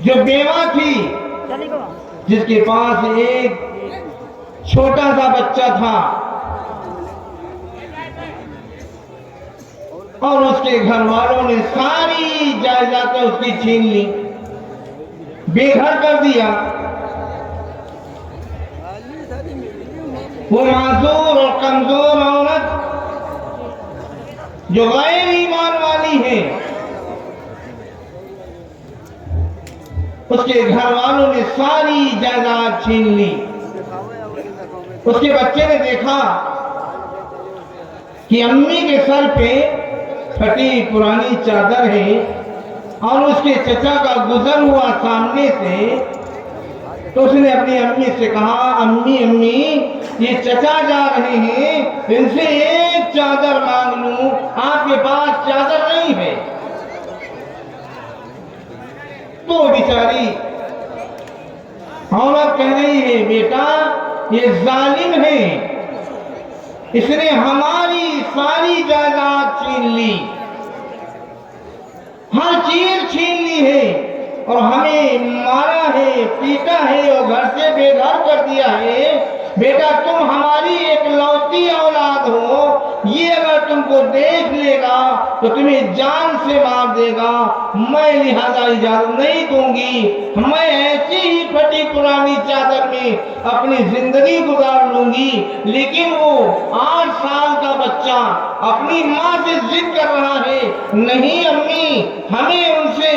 جو بیوہ تھی جس کے پاس ایک چھوٹا سا بچہ تھا اور اس کے گھر والوں نے ساری جائیدادیں اس کی چھین لی، بے گھر کر دیا۔ وہ معذور اور کمزور عورت جو غیر ایمان والی ہے، اس کے گھر والوں نے ساری جائیداد چھین لی۔ اس کے بچے نے دیکھا کہ امی کے سر پہ پھٹی پرانی چادر ہے اور اس کے چچا کا گزر ہوا سامنے سے، تو اس نے اپنی امی سے کہا، امی یہ چچا جا رہے ہیں، ان سے ایک چادر مانگ لوں، آپ کے پاس چادر نہیں ہے؟ تو بیچاری عورت کہہ رہی ہے، بیٹا یہ ظالم ہے، اس نے ہماری ساری جائیداد چھین لی، ہر چیز چھین لی ہے اور ہمیں مارا ہے، پیٹا ہے اور گھر سے بے گھر کر دیا ہے۔ بیٹا تم ہماری ایک لوتی اولاد ہو، یہ اگر تم کو دیکھ لے گا تو تمہیں جان سے مار دے گا، میں لہذا اجازت نہیں دوں گی، میں ایسی ہی پھٹی پرانی چادر میں اپنی زندگی گزار لوں گی۔ لیکن وہ 8 سال کا بچہ اپنی ماں سے ضد کر رہا ہے، نہیں امی ہمیں ان سے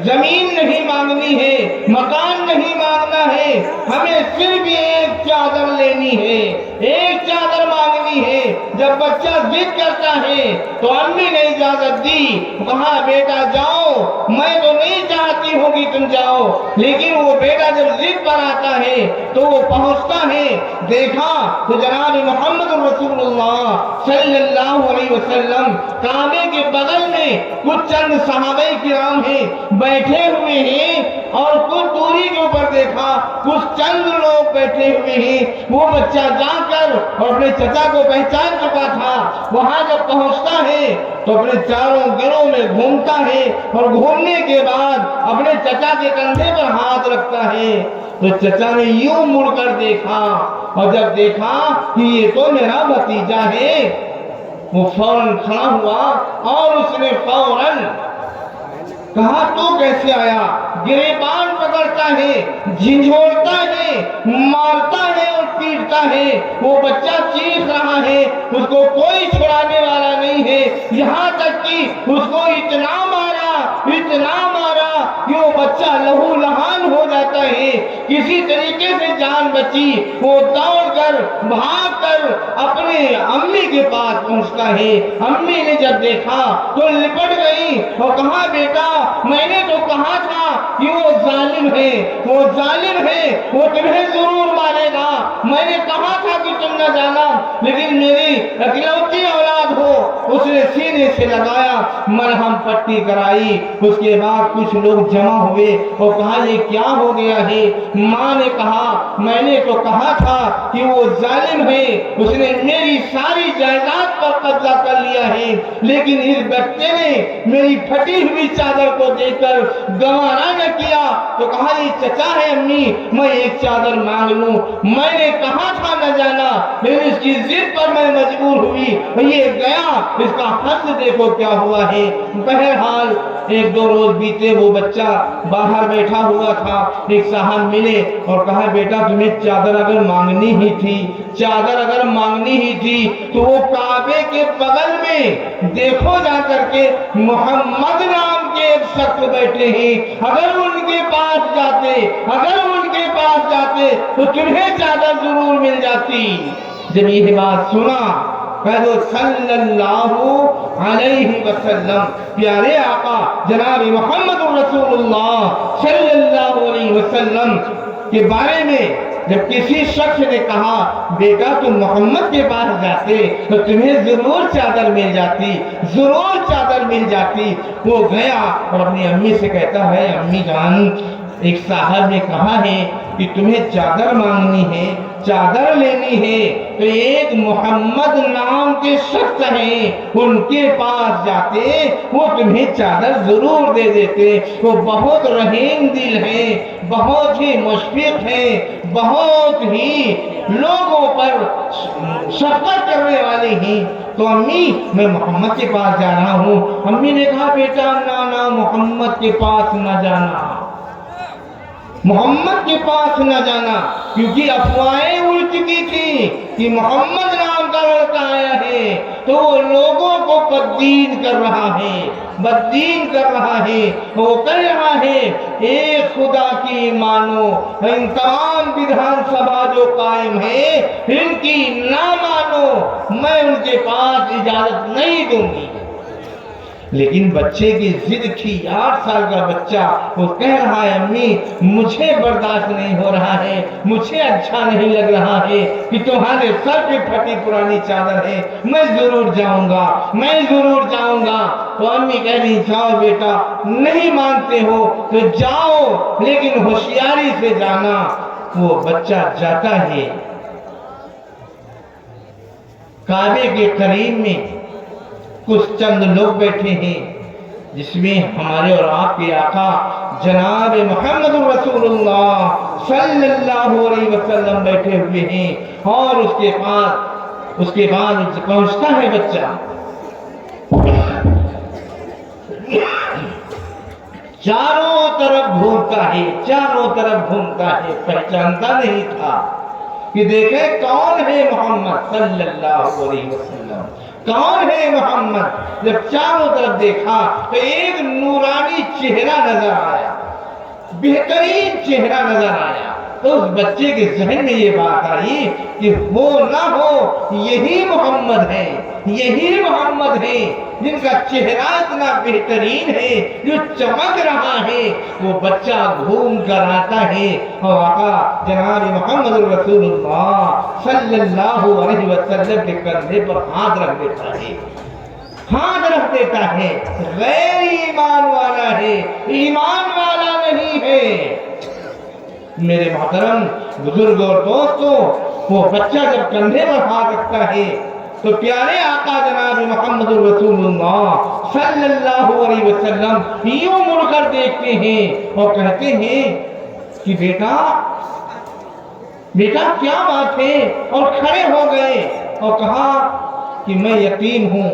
زمین نہیں مانگنی ہے، مکان نہیں مانگنا ہے، ہمیں صرف ایک چادر لینی ہے، ایک چادر مانگنی ہے۔ جب بچہ ضد کرتا ہے تو امی نے اجازت دی، کہا بیٹا جاؤ، میں تو نہیں چاہتی ہوں کہ تم جاؤ، لیکن وہ بیٹا جب ضد پر آتا ہے تو وہ پہنچتا ہے، دیکھا تو جناب محمد رسول اللہ صلی اللہ علیہ وسلم کعبے کے بغل میں کچھ چند صحابہ کرام ہیں، بیٹھے ہوئے ہیں، اور کچھ دوری کے اوپر دیکھا کچھ چند لوگ بیٹھے ہوئے ہیں۔ وہ بچہ جا کر اور اپنے چچا کو پہچان چکا تھا، وہاں جب پہنچتا ہے تو اپنے چاروں گروہ میں گھومتا ہے اور گھومنے کے بعد اپنے چچا کے کندھے پر ہاتھ رکھتا ہے، تو چچا نے یوں مڑ کر دیکھا اور جب دیکھا کہ یہ تو میرا بھتیجا ہے، وہ فوراً کھڑا ہوا اور اس نے فوراً کہا تو کیسے آیا؟ گریبان پکڑتا ہے، جھنجھوڑتا ہے، مارتا ہے اور پیٹتا ہے۔ وہ بچہ چیخ رہا ہے، اس کو کوئی چھڑانے والا نہیں ہے، یہاں تک کہ اس کو اتنا مارا کہ وہ بچہ لہو لہان ہو جاتا ہے۔ کسی طریقے سے جان بچی، وہ دوڑ کر بھاگ کر اپنے امی کے پاس پہنچتا ہے۔ امی نے جب دیکھا تو لپٹ گئی اور کہا بیٹا میں نے تو کہا تھا کہ وہ ظالم ہے، وہ ظالم ہے، وہ تمہیں ضرور مارے گا، میں نے کہا تھا کہ تم نہ جانا، لیکن میری اکلوتی اولاد ہو۔ اس نے سینے سے لگایا، مرہم پٹی کرائی، اس کے بعد کچھ لوگ جمع ہوئے اور کہا یہ کیا ہو گیا ہے؟ ماں نے کہا میں نے تو کہا تھا کہ وہ ظالم ہے، اس نے میری ساری جائیداد پر قبضہ کر لیا ہے، لیکن اس بچے نے میری پھٹی ہوئی چادر کو دیکھ کر گوارا نہ کیا، تو کہا یہ چچا ہے امی میں ایک چادر مانگ لوں، میں نے کہا تھا نہ جانا، لیکن اس کی ضد پر میں مجبور ہوئی، یہ گیا، اس کا حد دیکھو کیا ہوا ہے۔ بہرحال 1-2 روز بیتے، وہ بچہ باہر بیٹھا ہوا تھا، ایک صاحب ملے اور کہا بیٹا تمہیں چادر اگر مانگنی ہی تھی تو وہ کعبے کے بغل میں دیکھو جا کر کے محمد نام کے ایک شخص بیٹھے ہیں، اگر ان کے پاس جاتے تو تمہیں چادر ضرور مل جاتی۔ جب یہ بات سنا کہو صلی اللہ علیہ وسلم، پیارے آقا جناب محمد رسول اللہ صلی اللہ علیہ وسلم کے بارے میں جب کسی شخص نے کہا بیٹا تم محمد کے پاس جاتے تو تمہیں ضرور چادر مل جاتی، وہ گیا اور اپنی امی سے کہتا ہے امی جان ایک صاحب نے کہا ہے کہ تمہیں چادر مانگنی ہے، چادر لینی ہے تو ایک محمد نام کے شخص ہیں، ان کے پاس جاتے وہ تمہیں چادر ضرور دے دیتے۔ وہ بہت رحیم دل ہیں، بہت ہی مشفق ہیں، بہت ہی لوگوں پر شفقت کرنے والے ہیں۔ تو امی میں محمد کے پاس جا رہا ہوں۔ امی نے کہا بیٹا نانا محمد کے پاس نہ جانا، محمد کے پاس نہ جانا، کیونکہ افواہیں اڑ چکی تھی کہ محمد نام کا لڑکا آیا ہے تو وہ لوگوں کو بددین کر رہا ہے، بددین کر رہا ہے۔ وہ کہہ رہا ہے ایک خدا کی مانو، ان تمام بدھان سبھا جو قائم ہے ان کی نہ مانو، میں ان کے پاس اجازت نہیں دوں گی۔ لیکن بچے کی ضد تھی، 8 سال کا بچہ، وہ کہہ رہا ہے امی مجھے برداشت نہیں ہو رہا ہے، مجھے اچھا نہیں لگ رہا ہے کہ تمہارے سر پہ پھٹی پرانی چادر ہے، میں ضرور جاؤں گا، میں ضرور جاؤں گا۔ تو امی کہہ رہی جاؤ بیٹا، نہیں مانتے ہو تو جاؤ لیکن ہوشیاری سے جانا۔ وہ بچہ جاتا ہے، کعبے کے قریب میں کچھ چند لوگ بیٹھے ہیں جس میں ہمارے اور آپ کے آقا جناب محمد رسول اللہ صلی اللہ علیہ وسلم بیٹھے ہوئے ہیں، اور اس کے بعد پہنچتا ہے بچہ، چاروں طرف گھومتا ہے، چاروں طرف گھومتا ہے، پہچانتا نہیں تھا کہ دیکھیں کون ہے محمد صلی اللہ علیہ وسلم، کون ہے محمد۔ جب چاروں طرف دیکھا تو ایک نورانی چہرہ نظر آیا، بہترین چہرہ نظر آیا۔ تو اس بچے کے ذہن میں یہ بات آئی کہ وہ نہ ہو یہی محمد ہے، یہی محمد ہے جن کا چہرہ اتنا بہترین ہے جو چمک رہا ہے۔ وہ بچہ گھوم کر آتا ہے اور آقا جناب محمد رسول اللہ صلی اللہ علیہ وسلم کے کندھے پر ہاتھ رکھ دیتا ہے، ہاتھ رکھ دیتا ہے۔ غیر ایمان والا ہے، ایمان والا نہیں ہے۔ میرے محترم بزرگ اور دوستو، وہ بچہ جب کندھے پر ہاتھ رکھتا ہے تو پیارے آقا جناب محمد رسول اللہ صلی اللہ علیہ وسلم یوں مڑ کر دیکھتے ہیں اور کہتے ہیں کہ بیٹا کیا بات ہے، اور کھڑے ہو گئے اور کہا کہ میں یتیم ہوں۔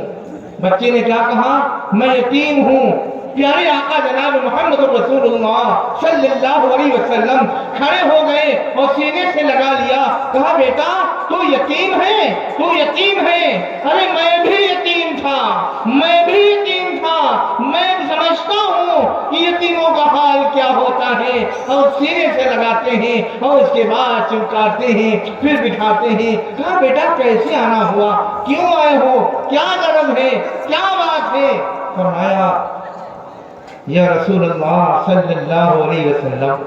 بچے نے کیا کہا؟ میں یتیم ہوں۔ پیارے آقا جناب محمد رسول اللہ صلی اللہ علیہ وسلم کھڑے ہو گئے اور سینے سے لگا لیا، کہا بیٹا تو یتیم ہے، تو یتیم ہے۔ ارے میں بھی یتیم تھا، میں بھی یتیم تھا، میں سمجھتا ہوں کہ یتیموں کا حال کیا ہوتا ہے۔ اور سینے سے لگاتے ہیں اور اس کے بعد چمکاتے ہیں، پھر بٹھاتے ہیں۔ کہا بیٹا کیسے آنا ہوا، کیوں آئے ہو، کیا غرض ہے، کیا بات ہے؟ فرمایا یا رسول اللہ صلی اللہ علیہ وسلم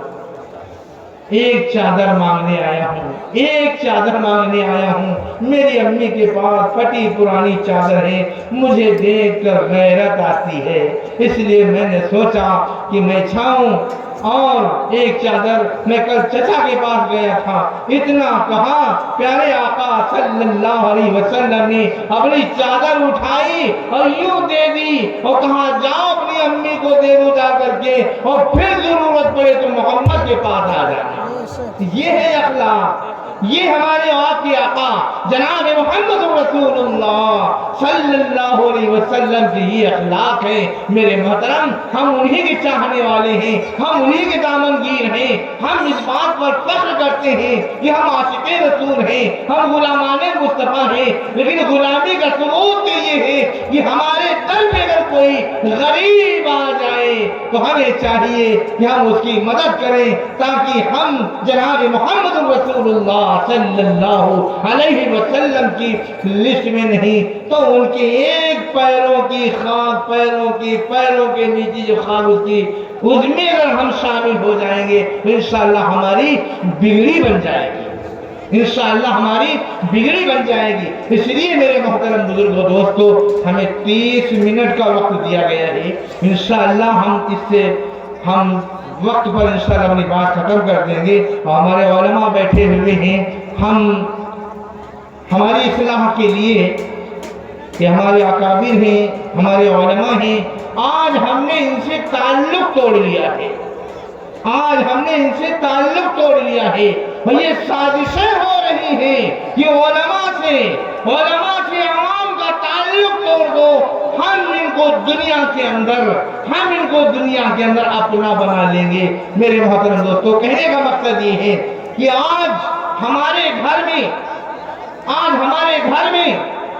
ایک چادر مانگنے آیا ہوں، ایک چادر مانگنے آیا ہوں، میری امی کے پاس پھٹی پرانی چادر ہے، مجھے دیکھ کر غیرت آتی ہے، اس لیے میں نے سوچا کہ میں چھاؤں۔ اور ایک چادر میں کل چچا کے پاس گیا تھا، اتنا کہا پیارے آقا صلی اللہ علیہ وسلم نے اپنی چادر اٹھائی اور یوں دے دی اور کہا جاؤ اپنی امی کو دے دو جا کر کے، اور پھر ضرورت پڑے تو محمد کے پاس آ جانا۔ یہ ہے اخلاق، یہ ہمارے آپ کے آقا جناب محمد رسول اللہ صلی اللہ علیہ وسلم کی یہ اخلاق ہے۔ میرے محترم ہم انہی کے چاہنے والے ہیں، ہم انہی کے دامنگیر ہیں، ہم اس بات پر فخر کرتے ہیں کہ ہم عاشق رسول ہیں، ہم غلامان مصطفیٰ ہیں، لیکن غلامی کا ثبوت یہ ہے کہ ہمارے در پہ اگر کوئی غریب آ جائے تو ہمیں چاہیے کہ ہم اس کی مدد کریں تاکہ ہم جناب محمد رسول اللہ صلی اللہ علیہ وسلم کی لسٹ میں نہیں تو ان کے ایک پیروں کی خاک، پیروں کے نیچے جو خاک اس کی، اس میں اگر ہم شامل ہو جائیں گے تو انشاءاللہ ہماری بگڑی بن جائے گی، انشاءاللہ ہماری بگڑی بن جائے گی۔ اس لیے میرے محترم بزرگ و دوستو ہمیں 30 منٹ کا وقت دیا گیا ہے، انشاءاللہ ہم اس سے وقت پر انشاءاللہ اپنی بات ختم کر دیں گے، اور ہمارے علماء بیٹھے ہوئے ہیں، ہم ہماری اصلاح کے لیے کہ ہمارے اکابر ہیں، ہمارے علماء ہیں، آج ہم نے ان سے تعلق توڑ لیا ہے، آج ہم نے ان سے تعلق توڑ لیا ہے، اور یہ سازشیں ہو رہی ہیں کہ علماء سے عوام کا تعلق توڑ دو، ہم ان کو دنیا کے اندر اپنا بنا لیں گے۔ میرے محترم دوستو، کہنے کا مقصد یہ ہے کہ آج ہمارے گھر میں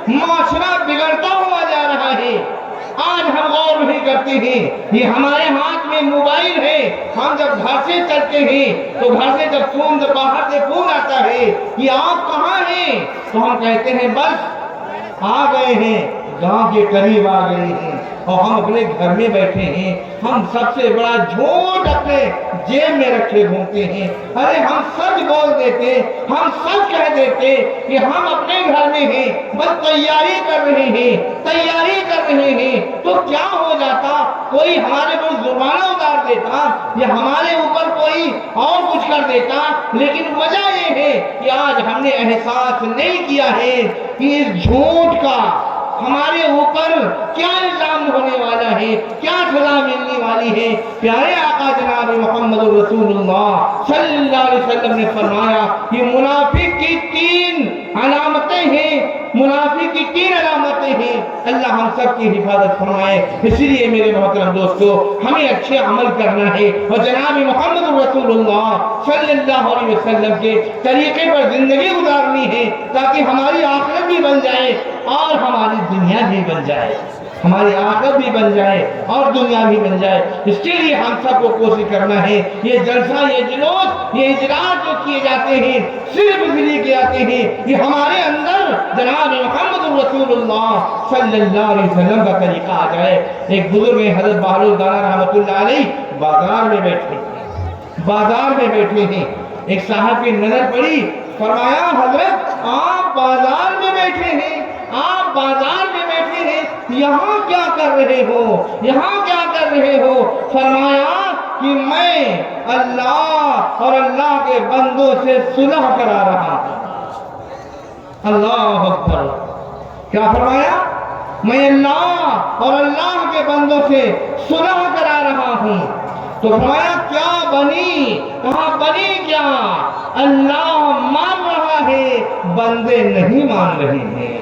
معاشرہ بگڑتا ہوا جا رہا ہے۔ آج ہم غور نہیں کرتے ہیں، یہ ہمارے ہاتھ میں موبائل ہے، ہم جب گھر سے چلتے ہیں تو گھر سے جب باہر سے فون آتا ہے کہ آپ کہاں ہیں، تو ہم کہتے ہیں بس آ گئے ہیں، گاؤں کے قریب آ گئے ہیں، اور ہم اپنے گھر میں بیٹھے ہیں، ہم سب سے بڑا جھوٹ اپنے جیب میں رکھے گھومتے ہیں۔ ارے ہم سچ بول دیتے، ہم سچ کہہ دیتے کہ ہم اپنے گھر میں ہیں، بس تیاری کر رہے ہیں، تو کیا ہو جاتا، کوئی ہمارے پر زبانہ اتار دیتا یا ہمارے اوپر کوئی اور کچھ کر دیتا، لیکن وجہ یہ ہے کہ آج ہم نے احساس نہیں کیا ہے کہ اس جھوٹ کا ہمارے اوپر کیا الزام ہونے والا ہے، کیا سزا ملنے والی ہے۔ پیارے آقا جناب محمد رسول اللہ صلی اللہ علیہ وسلم نے فرمایا کہ منافق کی تین علامتیں ہیں، اللہ ہم سب کی حفاظت فرمائے۔ اسی لیے میرے محترم دوستو، ہمیں اچھے عمل کرنا ہے اور جناب محمد رسول اللہ صلی اللہ علیہ وسلم کے طریقے پر زندگی گزارنی ہے، تاکہ ہماری آخرت بھی بن جائے اور ہماری دنیا بھی بن جائے، ہماری آخرت بھی بن جائے اور دنیا بھی بن جائے۔ اس کے لیے ہم سب کو کوشش کرنا ہے، یہ جلسہ، یہ جلوس، یہ اجلاس جو کیے جاتے ہیں، صرف اس لیے کیے جاتے ہیں کہ ہمارے اندر جناب محمد رسول اللہ صلی اللہ علیہ وسلم کا طریقہ آ جائے۔ ایک بزرگ ہیں حضرت بہلول دانا رحمۃ اللہ علیہ، بازار میں بیٹھے ہیں، ایک صاحب کی نظر پڑی، فرمایا حضرت آپ بازار میں بیٹھے ہیں، یہاں کیا کر رہے ہو؟ فرمایا کہ میں اللہ اور اللہ کے بندوں سے صلح کرا رہا ہوں۔ اللہ اکبر! کیا فرمایا؟ میں اللہ اور اللہ کے بندوں سے صلح کرا رہا ہوں۔ تو فرمایا کیا بنی؟ کہاں بنی کیا؟ اللہ مان رہا ہے، بندے نہیں مان رہے ہیں۔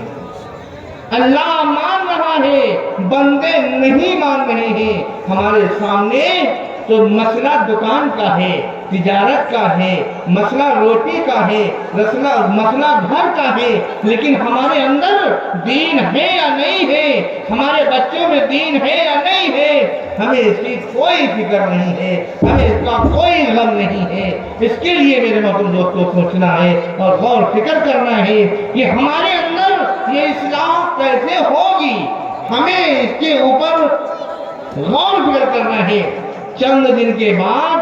اللہ مان رہا ہے، بندے نہیں مان رہے ہیں۔ ہمارے سامنے تو مسئلہ دکان کا ہے، تجارت کا ہے، مسئلہ روٹی کا ہے، مسئلہ گھر کا ہے، لیکن ہمارے اندر دین ہے یا نہیں ہے، ہمارے بچوں میں دین ہے یا نہیں ہے، ہمیں اس کی کوئی فکر نہیں ہے، ہمیں اس کا کوئی غم نہیں ہے۔ اس کے لیے میرے محترم دوستوں سوچنا ہے اور غور فکر کرنا ہے کہ ہمارے اندر یہ اصلاح کیسے ہوگی، ہمیں اس کے اوپر غور فکر کرنا ہے۔ چند دن کے بعد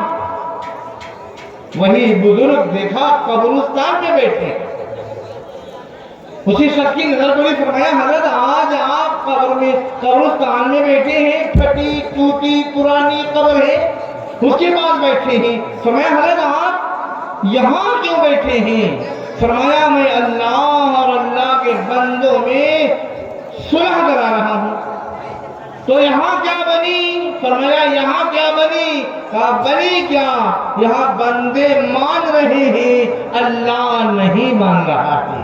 وہی بزرگ دیکھا قبرستان میں بیٹھے، اسی شخص کی نظر پڑی، فرمایا حضرت آج آپ قبرستان میں بیٹھے ہیں، پھٹی ٹوٹی پرانی قبر ہے، اس کے پاس بیٹھے ہیں۔ فرمایا حضرت آپ یہاں کیوں بیٹھے ہیں؟ فرمایا میں اللہ اور اللہ کے بندوں میں صلح کرا رہا ہوں۔ تو یہاں کیا بنی؟ فرمایا یہاں کیا بنی؟ کہا بنی کیا؟ یہاں بندے مان رہے ہیں، اللہ نہیں مان رہا ہے۔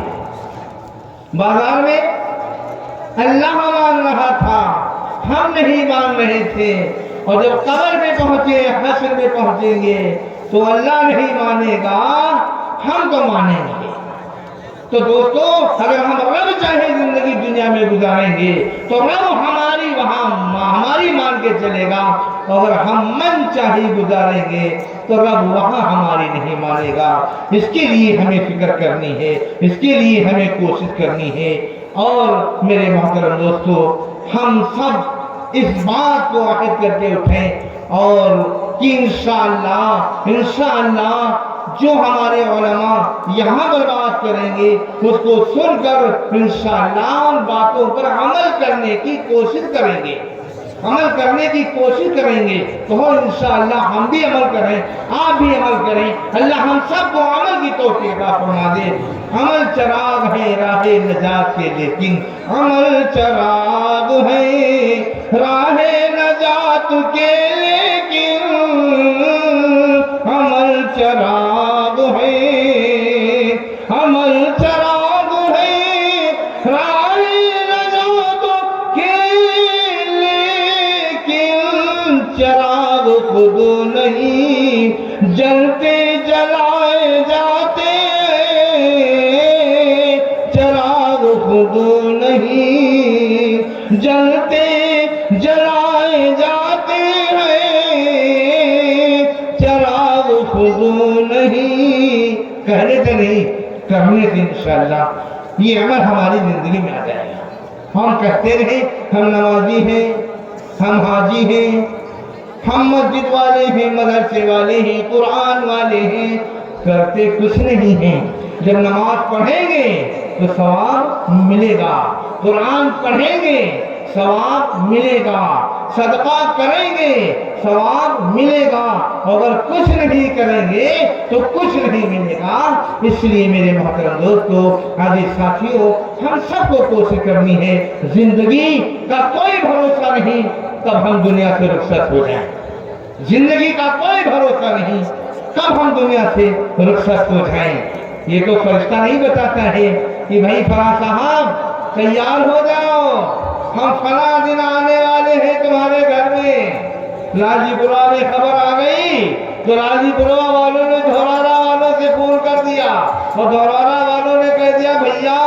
بازار میں اللہ مان رہا تھا، ہم نہیں مان رہے تھے، اور جب قبر میں پہنچے، حشر میں پہنچیں گے تو اللہ نہیں مانے گا، ہم تو مانیں گے۔ تو دوستو، اگر ہم رب چاہے زندگی دنیا میں گزاریں گے تو رب ہماری مان کے چلے گا، اگر ہم من چاہی گزاریں گے تو رب وہاں ہماری نہیں مانے گا۔ اس کے لیے ہمیں فکر کرنی ہے، اس کے لیے ہمیں کوشش کرنی ہے۔ اور میرے محترم دوستو، ہم سب اس بات کو عہد کر کے اٹھیں اور کہ انشاءاللہ جو ہمارے علماء یہاں پر بات کریں گے اس کو سن کر انشاءاللہ ان باتوں پر عمل کرنے کی کوشش کریں گے۔ عمل کرنے کی کوشش کریں گے تو انشاءاللہ ہم بھی عمل کریں، آپ بھی عمل کریں، اللہ ہم سب کو عمل کی توفیق عطا فرما دے۔ عمل چراغ ہے راہ نجات کے، لیکن عمل چراغ ہے راہ نجات کے، لیکن عمل چراغ ہے، عمل چراغ ہے راہ نجات کے، لیکن چراغ خود نہیں جلتے جلائے جاتے، چراغ خود نہیں جلتے جلائے جاتے ہیں، چراغ خود نہیں، کہنے سے نہیں کرنے سے انشاءاللہ یہ عمل ہماری زندگی میں آ جائے گا۔ ہم کہتے رہے ہم نمازی ہیں، ہم حاجی ہیں، ہم مسجد والے ہیں، مدرسے والے ہیں، قرآن والے ہیں، کرتے کچھ نہیں ہیں۔ جب نماز پڑھیں گے تو ثواب ملے گا، قرآن پڑھیں گے ثواب ملے گا، صدقہ کریں گے ثواب ملے گا، اگر کچھ نہیں کریں گے تو کچھ نہیں ملے گا۔ اس لیے میرے محترم دوستو، عزیز ساتھیو، ہم سب کو کوشش کرنی ہے، زندگی کا کوئی بھروسہ نہیں کب ہم دنیا سے رخصت ہو جائیں، زندگی کا کوئی بھروسہ نہیں کب ہم دنیا سے رخصت ہو جائیں۔ یہ تو فرشتہ نہیں بتاتا ہے کہ بھائی فلاں صاحب تیار ہو جاؤ، ہم فلاں دن آنے والے ہیں تمہارے گھر میں۔ راجی پورہ میں خبر آ گئی تو راجی پورہ والوں نے دھورارا والوں سے فون کر دیا، اور دھورارا والوں نے کہہ دیا بھیا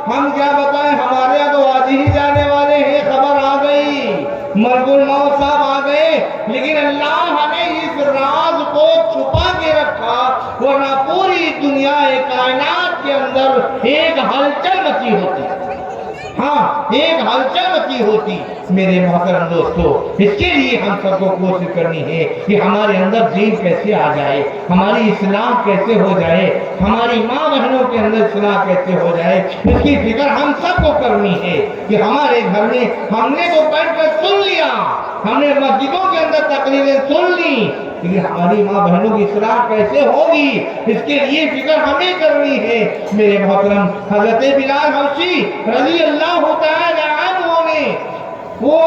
ہم کیا بتائیں، ہمارے یہاں تو آج ہی جانے والے ہیں، خبر آ گئی، ملک الموت صاحب آ گئے، لیکن اللہ نے اس راز کو چھپا کے رکھا، ورنہ پوری دنیا کائنات کے اندر ایک ہلچل مچی ہوتی، ہاں ایک ہلچل مچی ہوتی۔ میرے محترم دوستو، اس کے لیے ہم سب کو کوشش کرنی ہے کہ ہمارے اندر دین کیسے آ جائے، ہماری اصلاح کیسے ہو جائے، ہماری ماں بہنوں کے اندر اصلاح کیسے ہو جائے، اس کی فکر ہم سب کو کرنی ہے کہ ہمارے گھر میں ہم نے تو بیٹھ کر سن لیا، ہم نے مسجدوں کے اندر تقریریں سن لی، لیکن ہماری ماں بہنوں کی اصلاح کیسے ہوگی، اس کے لیے فکر ہمیں کرنی ہے۔ میرے محترم حضرت بلال حبشی رضی اللہ تعالی عنہ نے وہ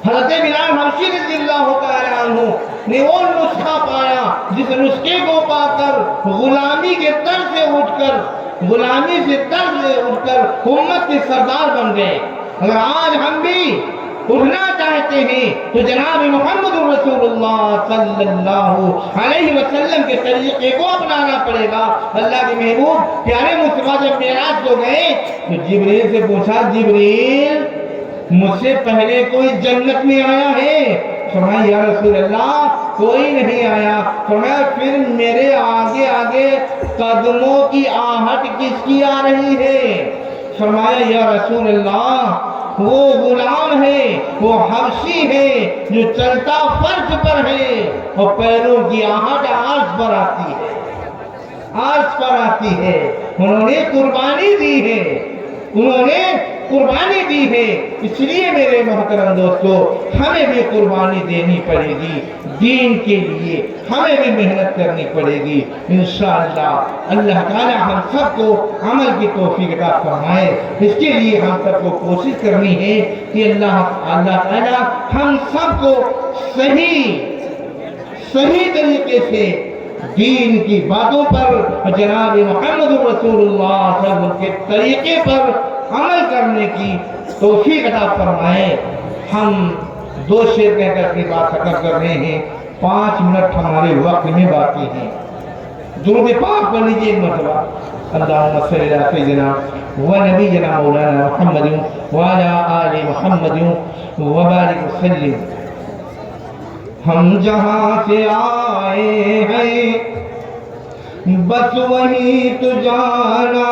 حضرت بلال حبشی رضی اللہ تعالی عنہ نے وہ نسخہ پایا جس نسخے کو پا کر غلامی کے در سے اٹھ کر، غلامی سے در سے اٹھ کر امت کے سردار بن گئے۔ اگر آج ہم بھی اٹھنا چاہتے ہیں تو جناب محمد رسول اللہ صلی اللہ علیہ وسلم کے طریقے کو اپنانا پڑے گا۔ اللہ کے محبوب پیارے مصطفیٰ جب معراج کو گئے تو جبریل سے پوچھا، جبریل مجھ سے پہلے کوئی جنت میں آیا ہے؟ فرمایا یا رسول اللہ کوئی نہیں آیا۔ فرمایا پھر میرے آگے آگے قدموں کی آہٹ کس کی آ رہی ہے؟ فرمایا یا رسول اللہ وہ غلام ہے، وہ حبشی ہے جو چلتا فرش پر ہے اور پیروں کی آہٹ عرش پر آتی ہے، عرش پر آتی ہے۔ انہوں نے قربانی دی ہے، انہوں نے قربانی دی ہے، اس لیے میرے محترم دوستو ہمیں بھی قربانی دینی پڑے گی، دین کے لیے ہمیں بھی محنت کرنی پڑے گی انشاءاللہ۔ اللہ تعالی ہم سب کو عمل کی توفیق عطا فرمائے، اس کے لیے ہم سب کو کوشش کرنی ہے کہ اللہ تعالی ہم سب کو صحیح طریقے سے دین کی باتوں پر، جناب محمد رسول اللہ صلی اللہ علیہ وسلم کے طریقے پر عمل کرنے کی توفیق عطا فرمائے۔ ہم دو شعر کہہ کر کے بات ختم کر رہے ہیں، 5 منٹ ہمارے وقت میں باقی ہیں۔ درود پاک پڑھ لیجیے ایک مرتبہ، اللہم صلی علی سیدنا و نبینا مولانا محمد وعلی آل محمد وبارک وسلم۔ ہم جہاں سے آئے ہیں بس وہیں تو جانا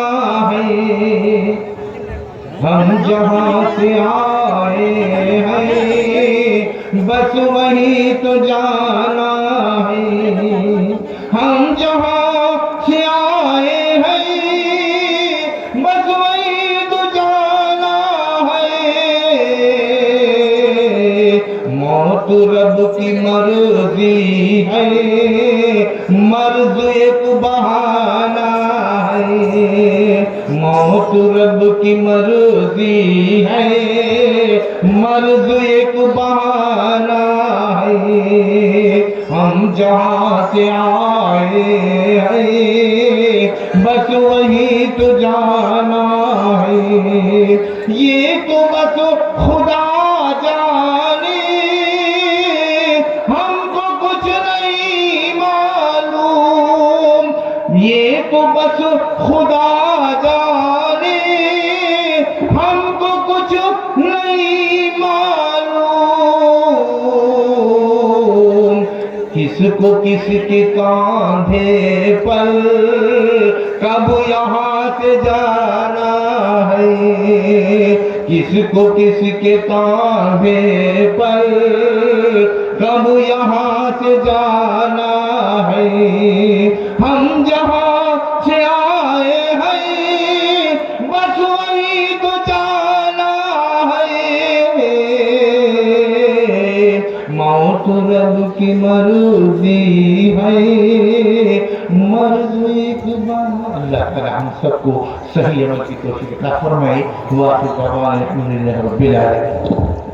ہے، ہم جہاں سے آئے ہیں بس وہیں تو جانا ہے، ہم جہاں سے آئے ہیں بس وہیں تو جانا ہے، رب کی مرضی ہے، مرض ایک بہانہ ہے، موت رب کی مرضی ہے، مرض ایک بہانہ ہے، ہم جہاں سے آئے ہیں بس وہی تو جانا ہے، یہ تو بس خدا جانے، ہم کو کچھ نہیں معلوم، یہ تو بس خدا جانے، ہم کو کچھ نہیں معلوم، کس کو کس کے کاندھے پر کب یہاں سے جانا ہے، کس کو کس کے کاندھے پر کب یہاں سے جانا ہے، ہم جہاں سے آئے ہیں بس وہی تو جانا ہے، موت رب کی مرضی ہے، مرض ایک بہانہ۔ اللہ تعالی ہم سب کو صحیح عمل کی توفیق عطا فرمائے۔ واخر دعوانا الحمدللہ رب العالمین۔